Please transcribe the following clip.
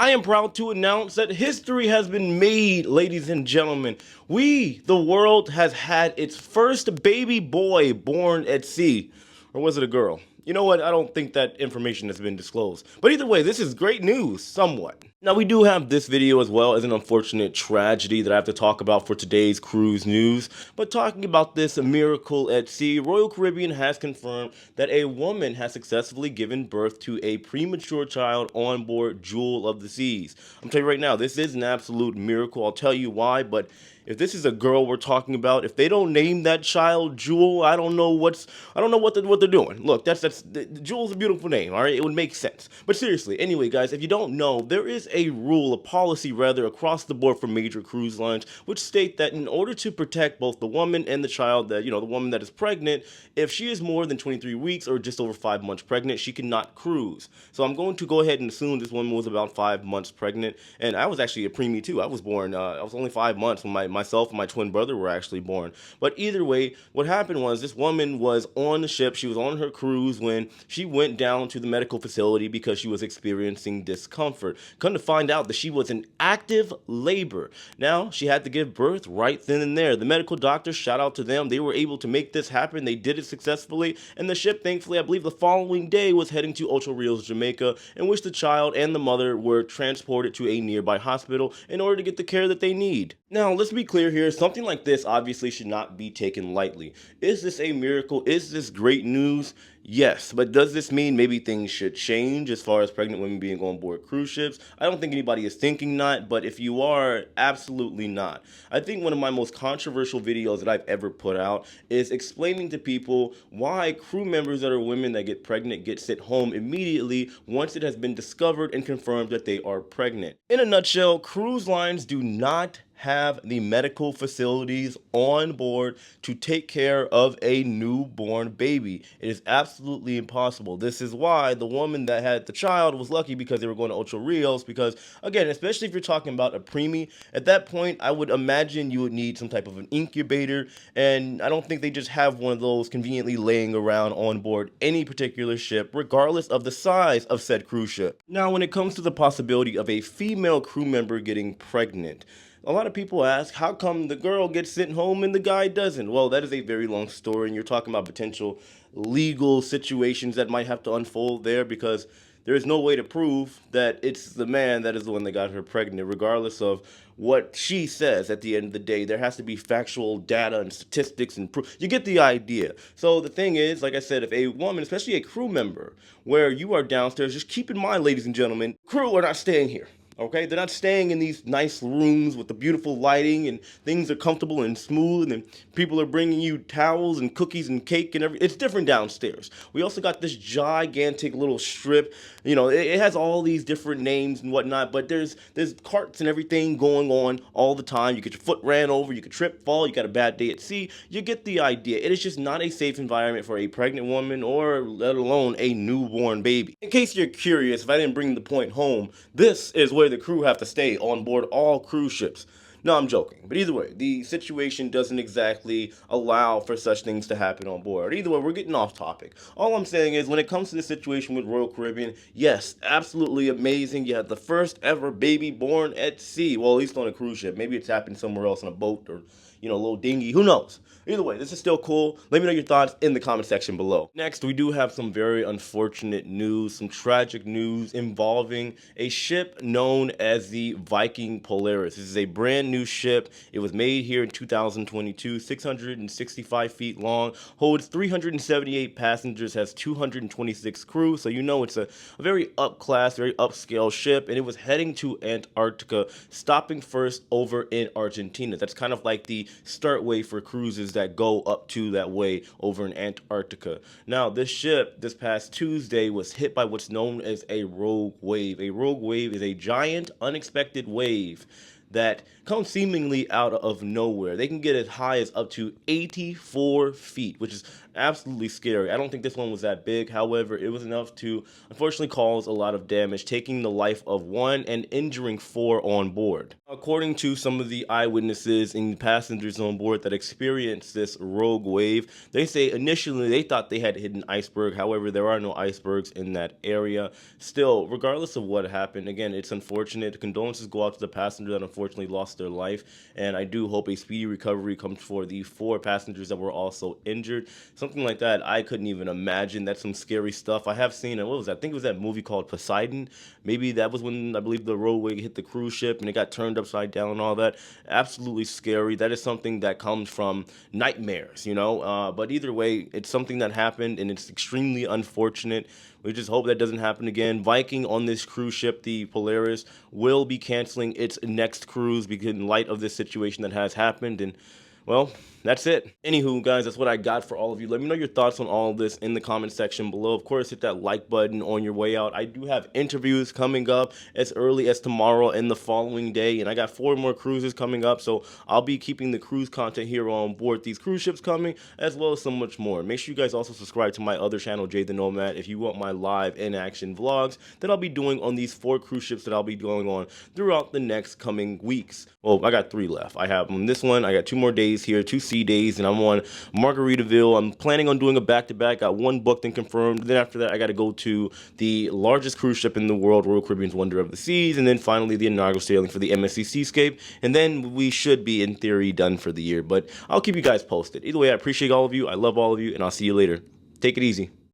I am proud to announce that history has been made, ladies and gentlemen. The world, has had its first baby boy born at sea. Or was it a girl? You know what? I don't think that information has been disclosed. But either way, this is great news, somewhat. Now, we do have this video as well as an unfortunate tragedy that I have to talk about for today's cruise news. But talking about this miracle at sea, Royal Caribbean has confirmed that a woman has successfully given birth to a premature child on board Jewel of the Seas. I'm telling you right now, this is an absolute miracle. I'll tell you why, but if this is a girl we're talking about, if they don't name that child Jewel, I don't know what they're doing. Look, Jewel's a beautiful name, all right? It would make sense. But seriously, anyway, guys, if you don't know, there is a policy rather, across the board for major cruise lines, which state that in order to protect both the woman and the child, that the woman that is pregnant, if she is more than 23 weeks or just over 5 months pregnant, she cannot cruise. So I'm going to go ahead and assume this woman was about 5 months pregnant, and I was actually a preemie too. I was born. I was only 5 months when myself and my twin brother were actually born. But either way, what happened was this woman was on the ship. She was on her cruise when she went down to the medical facility because she was experiencing discomfort. Come to find out that she was in active labor. Now, she had to give birth right then and there. The medical doctors, shout out to them, they were able to make this happen. They did it successfully, and the ship, thankfully, I believe the following day was heading to Ocho Rios, Jamaica, in which the child and the mother were transported to a nearby hospital in order to get the care that they need. Now, let's be clear here. Something like this obviously should not be taken lightly. Is this a miracle? Is this great news? Yes, but does this mean maybe things should change as far as pregnant women being on board cruise ships? I don't think anybody is thinking not, but if you are, absolutely not. I think one of my most controversial videos that I've ever put out is explaining to people why crew members that are women that get pregnant get sent home immediately once it has been discovered and confirmed that they are pregnant. In a nutshell, cruise lines do not have the medical facilities on board to take care of a newborn baby. It is absolutely impossible. This is why the woman that had the child was lucky, because they were going to Ocho Rios, because again, especially if you're talking about a preemie, at that point I would imagine you would need some type of an incubator, and I don't think they just have one of those conveniently laying around on board any particular ship, regardless of the size of said cruise ship. Now, when it comes to the possibility of a female crew member getting pregnant, a lot of people ask, how come the girl gets sent home and the guy doesn't? Well, that is a very long story, and you're talking about potential legal situations that might have to unfold there, because there is no way to prove that it's the man that is the one that got her pregnant, regardless of what she says. At the end of the day, there has to be factual data and statistics and proof. You get the idea. So the thing is, like I said, if a woman, especially a crew member, where you are downstairs, just keep in mind, ladies and gentlemen, crew are not staying here. Okay, they're not staying in these nice rooms with the beautiful lighting and things are comfortable and smooth, and people are bringing you towels and cookies and cake and everything. It's different downstairs. We also got this gigantic little strip. It has all these different names and whatnot, but there's carts and everything going on all the time. You get your foot ran over, you could trip, fall, you got a bad day at sea. You get the idea. It is just not a safe environment for a pregnant woman, or let alone a newborn baby. In case you're curious, if I didn't bring the point home, this is where the crew have to stay on board all cruise ships. No, I'm joking. But either way, the situation doesn't exactly allow for such things to happen on board. Either way, we're getting off topic. All I'm saying is, when it comes to the situation with Royal Caribbean, yes, absolutely amazing. You had the first ever baby born at sea. Well, at least on a cruise ship. Maybe it's happened somewhere else on a boat, or a little dinghy. Who knows? Either way, this is still cool. Let me know your thoughts in the comment section below. Next, we do have some very unfortunate news, some tragic news involving a ship known as the Viking Polaris. This is a brand new ship. It was made here in 2022, 665 feet long, holds 378 passengers, has 226 crew. So it's a very up-class, very upscale ship, and it was heading to Antarctica, stopping first over in Argentina. That's kind of like the start way for cruises that go up to that way over in Antarctica. Now, this ship this past Tuesday was hit by what's known as a rogue wave. A rogue wave is a giant, unexpected wave that come seemingly out of nowhere. They can get as high as up to 84 feet, which is absolutely scary. I don't think this one was that big. However, it was enough to unfortunately cause a lot of damage, taking the life of one and injuring four on board. According to some of the eyewitnesses and passengers on board that experienced this rogue wave, they say initially they thought they had hit an iceberg. However, there are no icebergs in that area. Still, regardless of what happened, again, it's unfortunate. Condolences go out to the passenger that unfortunately lost their life, and I do hope a speedy recovery comes for the four passengers that were also injured. Something like that, I couldn't even imagine. That's some scary stuff. I have seen, what was that? I think it was that movie called Poseidon. Maybe that was when I believe the roadway hit the cruise ship and it got turned upside down and all that. Absolutely scary. That is something that comes from nightmares, you know. But either way, it's something that happened and it's extremely unfortunate. We just hope that doesn't happen again. Viking on this cruise ship, the Polaris, will be canceling its next cruise because in light of this situation that has happened. And well, that's it. Anywho, guys, that's what I got for all of you. Let me know your thoughts on all of this in the comment section below. Of course, hit that like button on your way out. I do have interviews coming up as early as tomorrow and the following day, and I got 4 more cruises coming up, so I'll be keeping the cruise content here on board these cruise ships coming, as well as so much more. Make sure you guys also subscribe to my other channel, Jay the Nomad, if you want my live in-action vlogs that I'll be doing on these 4 cruise ships that I'll be going on throughout the next coming weeks. Well, I got 3 left. I have on this one, I got 2 more days here, 2 sea days, and I'm on Margaritaville. I'm planning on doing a back-to-back. Got 1 booked and confirmed. Then after that, I got to go to the largest cruise ship in the world, Royal Caribbean's Wonder of the Seas, and then finally the inaugural sailing for the MSC Seascape, and then we should be, in theory, done for the year. But I'll keep you guys posted. Either way, I appreciate all of you. I love all of you, and I'll see you later. Take it easy.